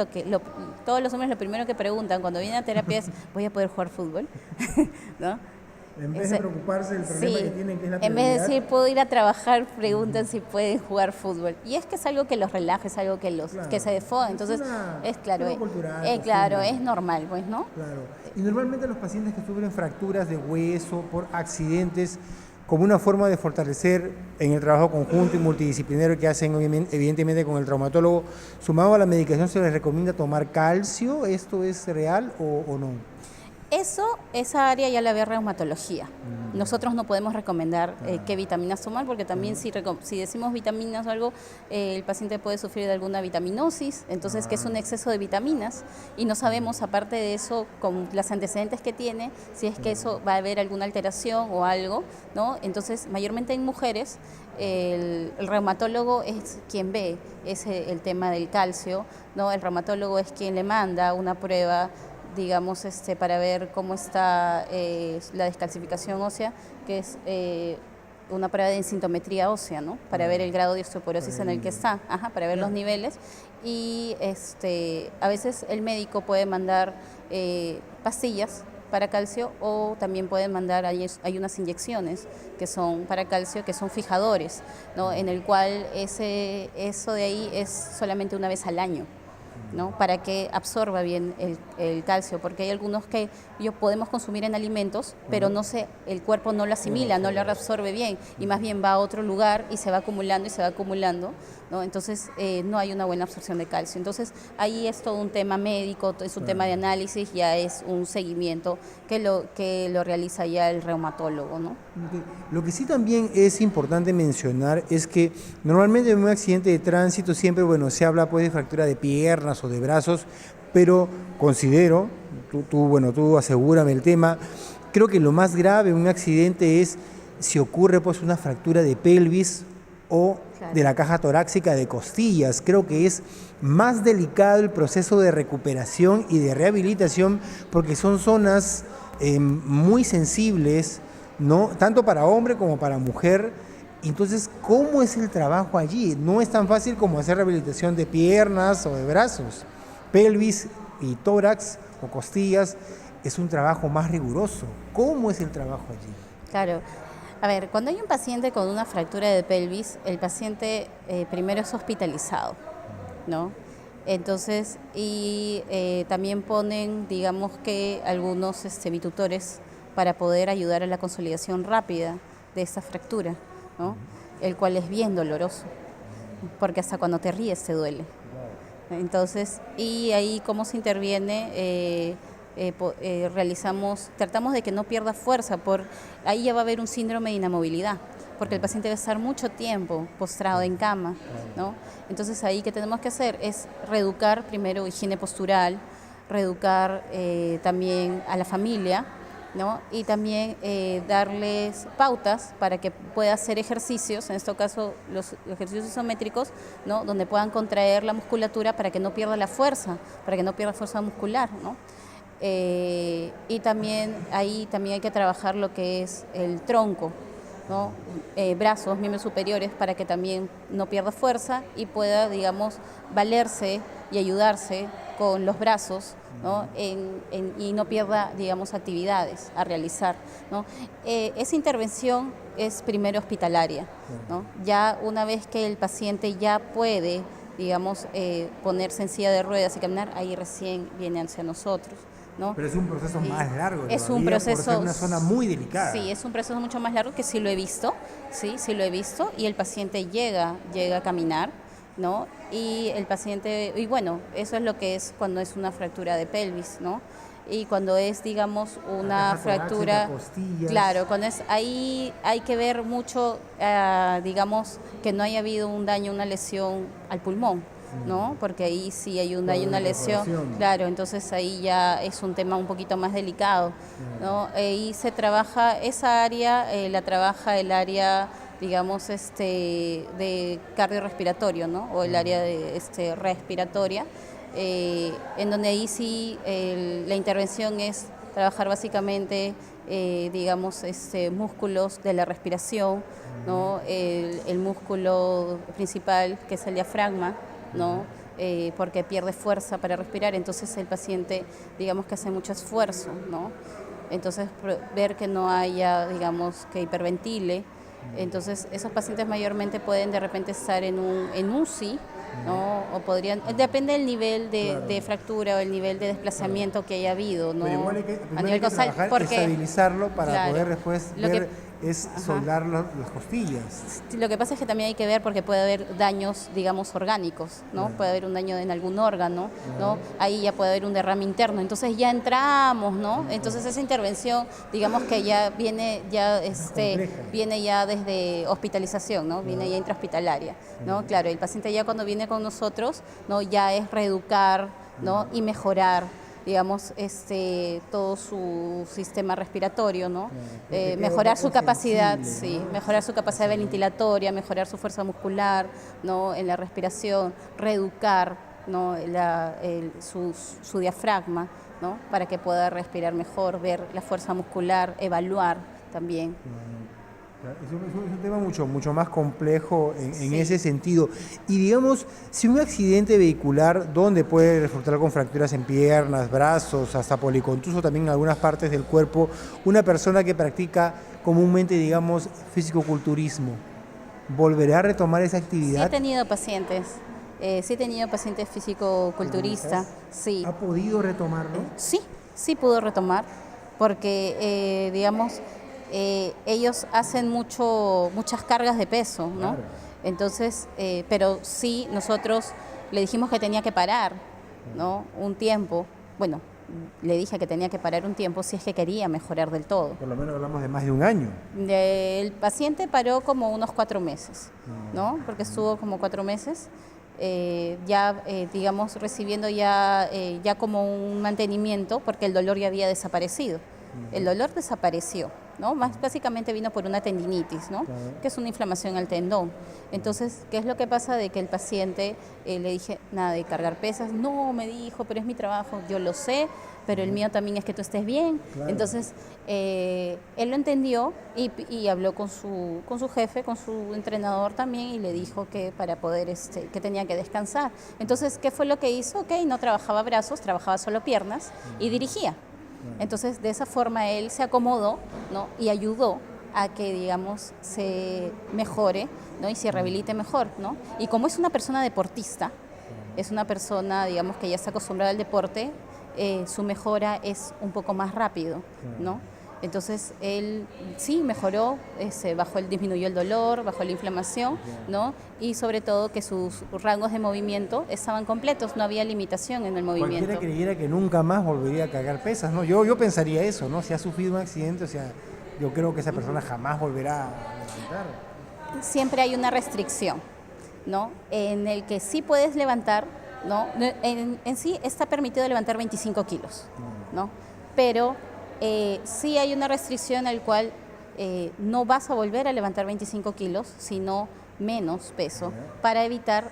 todos los hombres lo primero que preguntan cuando vienen a terapia es, ¿voy a poder jugar fútbol? ¿No? En vez de preocuparse del problema que tienen, que es la prioridad. En vez de decir, puedo ir a trabajar, preguntan si pueden jugar fútbol. Y es que es algo que los relaja, es algo que se defoga. Entonces, es normal, pues, ¿no? Claro. Y normalmente los pacientes que sufren fracturas de hueso por accidentes, como una forma de fortalecer en el trabajo conjunto y multidisciplinario que hacen evidentemente con el traumatólogo, sumado a la medicación, ¿se les recomienda tomar calcio? ¿Esto es real o no? Esa área ya la ve reumatología. Nosotros no podemos recomendar qué vitaminas tomar, porque también si decimos vitaminas o algo, el paciente puede sufrir de alguna vitaminosis, entonces que es un exceso de vitaminas, y no sabemos, aparte de eso, con los antecedentes que tiene, si es que eso va a haber alguna alteración o algo, ¿no? Entonces, mayormente en mujeres, el reumatólogo es quien ve el tema del calcio, ¿no? El reumatólogo es quien le manda una prueba, digamos, para ver cómo está la descalcificación ósea, que es una prueba de densitometría ósea, ¿no? Para ver el grado de osteoporosis en el que está, para ver los niveles. Y a veces el médico puede mandar pastillas para calcio, o también pueden mandar, hay unas inyecciones que son para calcio, que son fijadores, ¿no? En el cual eso de ahí es solamente una vez al año, ¿no? Para que absorba bien el calcio, porque hay algunos que podemos consumir en alimentos, pero el cuerpo no lo asimila, no lo reabsorbe bien, y más bien va a otro lugar y se va acumulando, ¿no? Entonces no hay una buena absorción de calcio. Entonces ahí es todo un tema médico, es un tema de análisis, ya es un seguimiento que lo realiza ya el reumatólogo, ¿no? Lo que sí también es importante mencionar es que normalmente en un accidente de tránsito siempre, se habla pues de fractura de piernas o de brazos, pero considero, tú asegúrame el tema, creo que lo más grave en un accidente es si ocurre pues una fractura de pelvis o Claro. de la caja torácica de costillas. Creo que es más delicado el proceso de recuperación y de rehabilitación porque son zonas muy sensibles, ¿no? Tanto para hombre como para mujer. Entonces, ¿cómo es el trabajo allí? No es tan fácil como hacer rehabilitación de piernas o de brazos. Pelvis y tórax o costillas es un trabajo más riguroso. ¿Cómo es el trabajo allí? Claro. A ver, cuando hay un paciente con una fractura de pelvis, el paciente primero es hospitalizado, ¿no? Entonces, también ponen, digamos que algunos bitutores para poder ayudar a la consolidación rápida de esa fractura, ¿no? El cual es bien doloroso, porque hasta cuando te ríes te duele. Entonces, y ahí cómo se interviene, tratamos de que no pierda fuerza, ahí ya va a haber un síndrome de inamovilidad, porque el paciente va a estar mucho tiempo postrado en cama, ¿no? Entonces ahí que tenemos que hacer es reeducar primero higiene postural, reeducar también a la familia, ¿no? Y también darles pautas para que pueda hacer ejercicios, en este caso los ejercicios isométricos, ¿no? Donde puedan contraer la musculatura para que no pierda la fuerza, para que no pierda fuerza muscular, ¿no? Y también ahí también hay que trabajar lo que es el tronco, ¿no? Brazos, miembros superiores, para que también no pierda fuerza y pueda, digamos, valerse y ayudarse con los brazos, ¿no? Y no pierda, digamos, actividades a realizar, ¿no? Esa intervención es primero hospitalaria, ¿no? Ya una vez que el paciente ya puede, digamos, ponerse en silla de ruedas y caminar, ahí recién viene hacia nosotros, ¿no? Pero es un proceso más largo. Es un proceso, por ser una zona muy delicada. Sí, es un proceso mucho más largo que sí lo he visto, sí lo he visto, y el paciente llega a caminar, ¿no? Y el paciente, y bueno, eso es lo que es cuando es una fractura de pelvis, ¿no? Y cuando es, digamos, una fractura, claro, ahí hay que ver mucho, digamos, que no haya habido un daño, una lesión al pulmón, ¿no? Porque ahí sí hay un daño, una lesión, claro, entonces ahí ya es un tema un poquito más delicado, ¿no? Ahí se trabaja esa área, la trabaja el área, digamos, de cardiorrespiratorio, ¿no? O el área de respiratoria, en donde ahí sí la intervención es trabajar básicamente, digamos, músculos de la respiración, ¿no? El músculo principal, que es el diafragma, ¿no? Porque pierde fuerza para respirar, entonces el paciente, digamos, que hace mucho esfuerzo, ¿no? Entonces ver que no haya, digamos, que hiperventile. Entonces esos pacientes mayormente pueden de repente estar en UCI, ¿no? O podrían, depende del nivel de fractura o el nivel de desplazamiento que haya habido, ¿no? Pero igual hay que, a nivel trabajar, porque, estabilizarlo para claro, poder después ver, soldar las costillas. Lo que pasa es que también hay que ver porque puede haber daños, digamos, orgánicos, ¿no? Puede haber un daño en algún órgano, ¿no? Ahí ya puede haber un derrame interno, entonces ya entramos, ¿no? Entonces esa intervención, digamos que ya viene ya desde hospitalización, ¿no? Viene ya intrahospitalaria, ¿no? Claro, el paciente ya cuando viene con nosotros, ¿no? Ya es reeducar, ¿no? Y mejorar, digamos, todo su sistema respiratorio, ¿no? Mejorar su capacidad, sí, mejorar su capacidad ventilatoria, mejorar su fuerza muscular, ¿no? En la respiración, reeducar, ¿no? Su diafragma, ¿no? Para que pueda respirar mejor, ver la fuerza muscular, evaluar también. Es un tema mucho más complejo en ese sentido. Y digamos, si un accidente vehicular, donde puede resultar con fracturas en piernas, brazos, hasta policontuso también en algunas partes del cuerpo, una persona que practica comúnmente, digamos, fisicoculturismo, ¿volverá a retomar esa actividad? Sí he tenido pacientes fisicoculturistas, sí. ¿Ha podido retomarlo? Sí pudo retomar, porque, digamos, ellos hacen muchas cargas de peso, ¿no? Claro. Entonces, pero sí, nosotros le dijimos que tenía que parar, ¿no? Un tiempo. Bueno, le dije que tenía que parar un tiempo si es que quería mejorar del todo. Por lo menos hablamos de más de un año. El paciente paró como unos 4 meses, ¿no? Porque estuvo como 4 meses. Digamos, recibiendo ya como un mantenimiento, porque el dolor ya había desaparecido. El dolor desapareció, ¿no? Básicamente vino por una tendinitis, ¿no? Claro. Que es una inflamación al tendón. Entonces, ¿qué es lo que pasa? De que el paciente, le dije, nada de cargar pesas. No, me dijo, pero es mi trabajo. Yo lo sé, pero el mío también es que tú estés bien. Claro. Entonces, él lo entendió y habló con su jefe, con su entrenador también, y le dijo que para poder, que tenía que descansar. Entonces, ¿qué fue lo que hizo? Ok, no trabajaba brazos, trabajaba solo piernas y dirigía. Entonces, de esa forma él se acomodó, ¿no? Y ayudó a que, digamos, se mejore, ¿no? Y se rehabilite mejor, ¿no? Y como es una persona deportista, es una persona, digamos, que ya está acostumbrada al deporte, su mejora es un poco más rápido, ¿no? Entonces, él sí mejoró, disminuyó el dolor, bajó la inflamación, ¿no? Y sobre todo que sus rangos de movimiento estaban completos, no había limitación en el movimiento. Cualquiera creyera que nunca más volvería a cargar pesas, ¿no? Yo pensaría eso, ¿no? Si ha sufrido un accidente, o sea, yo creo que esa persona jamás volverá a levantar. Siempre hay una restricción, ¿no? En el que sí puedes levantar, ¿no? En sí está permitido levantar 25 kilos, ¿no? Pero sí hay una restricción en la cual no vas a volver a levantar 25 kilos, sino menos peso, para evitar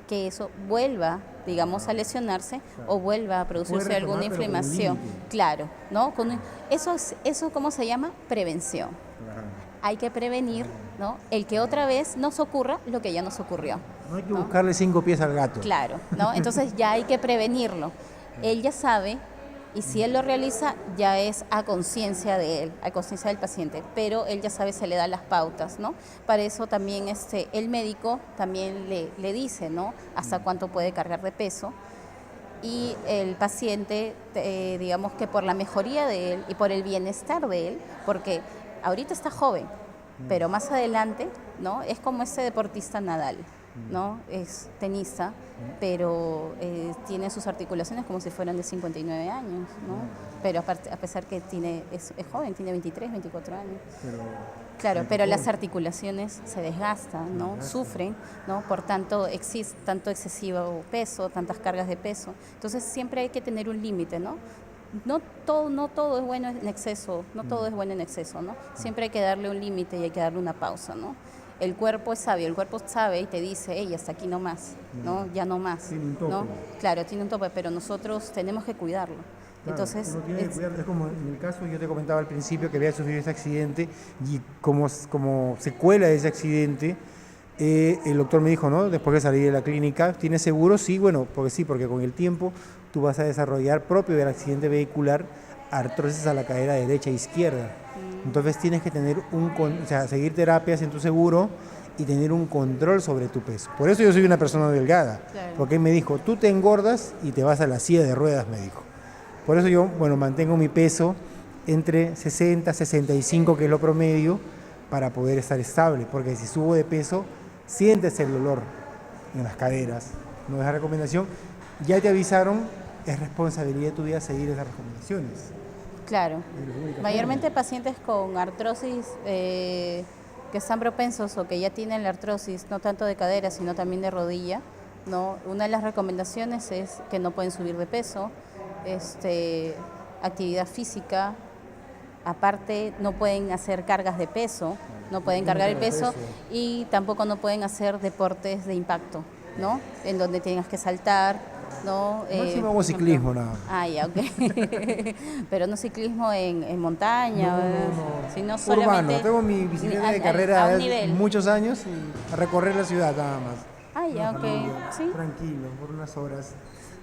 que eso vuelva, digamos, a lesionarse o vuelva a producirse alguna inflamación. Claro, ¿no? Eso ¿cómo se llama? Prevención. Hay que prevenir, ¿no? El que otra vez nos ocurra lo que ya nos ocurrió. No hay que buscarle 5 pies al gato. Claro, ¿no? Entonces ya hay que prevenirlo. Él ya sabe, y si él lo realiza, ya es a conciencia de él, a conciencia del paciente, pero él ya sabe, se le da las pautas, ¿no? Para eso también el médico también le dice, ¿no? Hasta cuánto puede cargar de peso. Y el paciente, digamos que por la mejoría de él y por el bienestar de él, porque ahorita está joven, pero más adelante, ¿no? Es como ese deportista Nadal, ¿no? Es tenista, pero tiene sus articulaciones como si fueran de 59 años, ¿no? Pero a pesar que es joven, tiene 23, 24 años. Claro, pero las articulaciones se desgastan, ¿no? Sufren, ¿no? Por tanto excesivo peso, tantas cargas de peso. Entonces siempre hay que tener un límite, ¿no? No todo es bueno en exceso, no todo es bueno en exceso, ¿no? Siempre hay que darle un límite y hay que darle una pausa, ¿no? El cuerpo es sabio, el cuerpo sabe y te dice, hey, hasta aquí no más, ¿no? Ya no más, tiene un tope, ¿no? Claro, tiene un tope, pero nosotros tenemos que cuidarlo. Claro, entonces uno tiene que cuidarlo. Es como en el caso, yo te comentaba al principio que había sufrido ese accidente y como secuela de ese accidente, el doctor me dijo, ¿no? Después de salir de la clínica, ¿tienes seguro? Sí, bueno, porque con el tiempo tú vas a desarrollar propio del accidente vehicular artrosis a la cadera derecha e izquierda. Entonces tienes que tener seguir terapias en tu seguro y tener un control sobre tu peso. Por eso yo soy una persona delgada, Claro. porque él me dijo, tú te engordas y te vas a la silla de ruedas, me dijo. Por eso yo, mantengo mi peso entre 60, 65, que es lo promedio, para poder estar estable, porque si subo de peso, sientes el dolor en las caderas. No es la recomendación. Ya te avisaron, es responsabilidad tuya seguir esas recomendaciones. Claro, mayormente pacientes con artrosis que están propensos o que ya tienen la artrosis, no tanto de cadera, sino también de rodilla, ¿no? Una de las recomendaciones es que no pueden subir de peso, actividad física, aparte no pueden hacer cargas de peso, no pueden cargar el peso y tampoco no pueden hacer deportes de impacto, ¿no? En donde tengas que saltar, ¿no? Máximo hago ciclismo, nada más. Ah, ya, ok. Pero no ciclismo en montaña, No. sino solamente... Urbano, tengo mi bicicleta de carrera hace muchos años y a recorrer la ciudad nada más. Ah, ya, ok. ¿Sí? Tranquilo, por unas horas.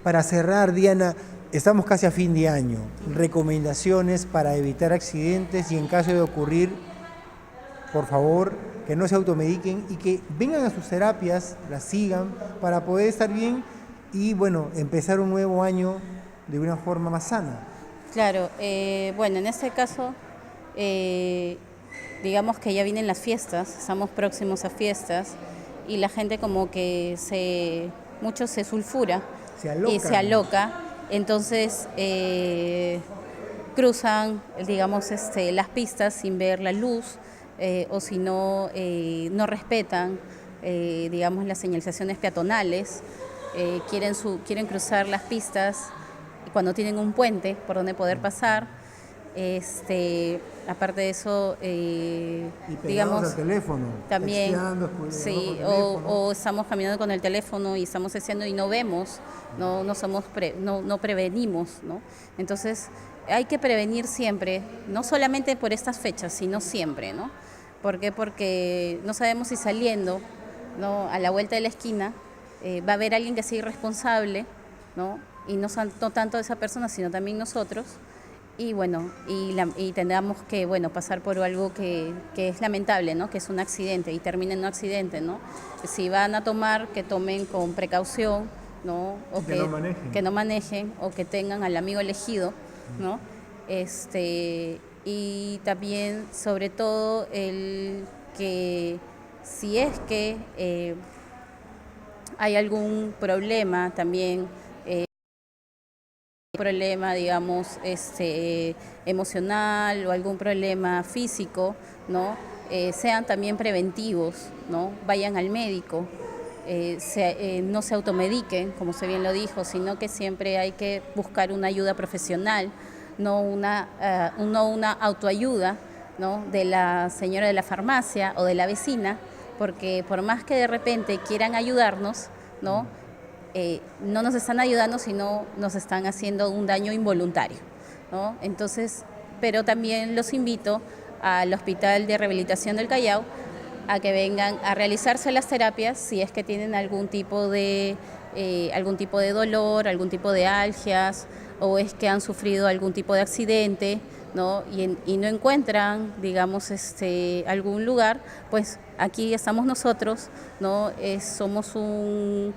Para cerrar, Diana, estamos casi a fin de año. Recomendaciones para evitar accidentes y en caso de ocurrir, por favor, que no se automediquen y que vengan a sus terapias, las sigan para poder estar bien y, empezar un nuevo año de una forma más sana. Claro, en este caso, digamos que ya vienen las fiestas, estamos próximos a fiestas y la gente como que mucho se sulfura y se aloca, entonces cruzan, digamos, las pistas sin ver la luz o si no, no respetan, digamos, las señalizaciones peatonales. Quieren cruzar las pistas cuando tienen un puente por donde poder pasar Aparte de eso, Y pegados digamos, al teléfono, también, texteando, sí, con teléfono. o estamos caminando con el teléfono y estamos haciendo y no vemos, no prevenimos, ¿no? Entonces, hay que prevenir siempre, no solamente por estas fechas, sino siempre, ¿no? ¿Por qué? Porque no sabemos si saliendo, ¿no?, a la vuelta de la esquina va a haber alguien que sea irresponsable, ¿no? Y no tanto esa persona, sino también nosotros. Y bueno, y tendremos que, bueno, pasar por algo que es lamentable, ¿no? Que es un accidente y termina en un accidente, ¿no? Si van a tomar, que tomen con precaución, ¿no? O que no manejen o que tengan al amigo elegido, ¿no? Y también, sobre todo, el que si es que hay algún problema también, problema, digamos, emocional o algún problema físico, ¿no? Sean también preventivos, ¿no? Vayan al médico, no se automediquen, como usted bien lo dijo, sino que siempre hay que buscar una ayuda profesional, no una autoayuda, ¿no?, de la señora de la farmacia o de la vecina, porque por más que de repente quieran ayudarnos, ¿no?, no nos están ayudando, sino nos están haciendo un daño involuntario, ¿no? Entonces, pero también los invito al Hospital de Rehabilitación del Callao a que vengan a realizarse las terapias si es que tienen algún tipo de dolor, algún tipo de algias, o es que han sufrido algún tipo de accidente, ¿no? Y no encuentran, digamos, algún lugar, pues aquí estamos nosotros, ¿no? Somos un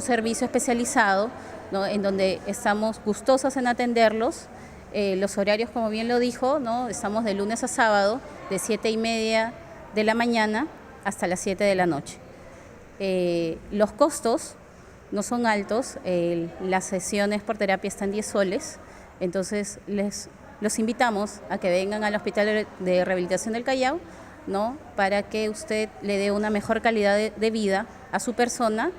servicio especializado, ¿no?, en donde estamos gustosas en atenderlos. Los horarios, como bien lo dijo, ¿no?, estamos de lunes a sábado, de 7:30 de la mañana hasta las 7 de la noche. Los costos no son altos, las sesiones por terapia están 10 soles, entonces los invitamos a que vengan al Hospital de Rehabilitación del Callao, ¿no?, para que usted le dé una mejor calidad de vida a su persona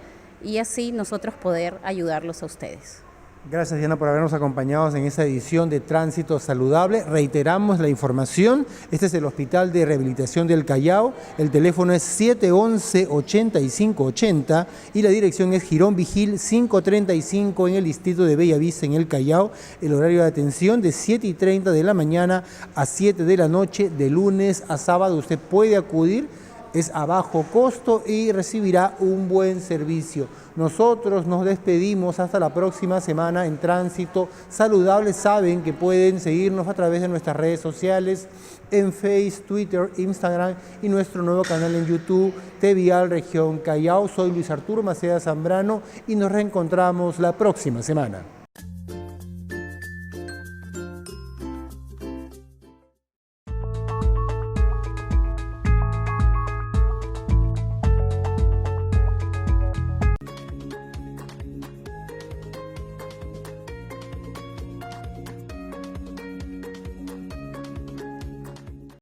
y así nosotros poder ayudarlos a ustedes. Gracias, Diana, por habernos acompañado en esta edición de Tránsito Saludable. Reiteramos la información. Este es el Hospital de Rehabilitación del Callao. El teléfono es 711-8580 y la dirección es Girón Vigil 535 en el distrito de Bellavista, en el Callao. El horario de atención de 7:30 de la mañana a 7 de la noche, de lunes a sábado. Usted puede acudir. Es a bajo costo y recibirá un buen servicio. Nosotros nos despedimos hasta la próxima semana en Tránsito Saludable. Saben que pueden seguirnos a través de nuestras redes sociales, en Facebook, Twitter, Instagram y nuestro nuevo canal en YouTube, TVial Región Callao. Soy Luis Arturo Maceda Zambrano y nos reencontramos la próxima semana.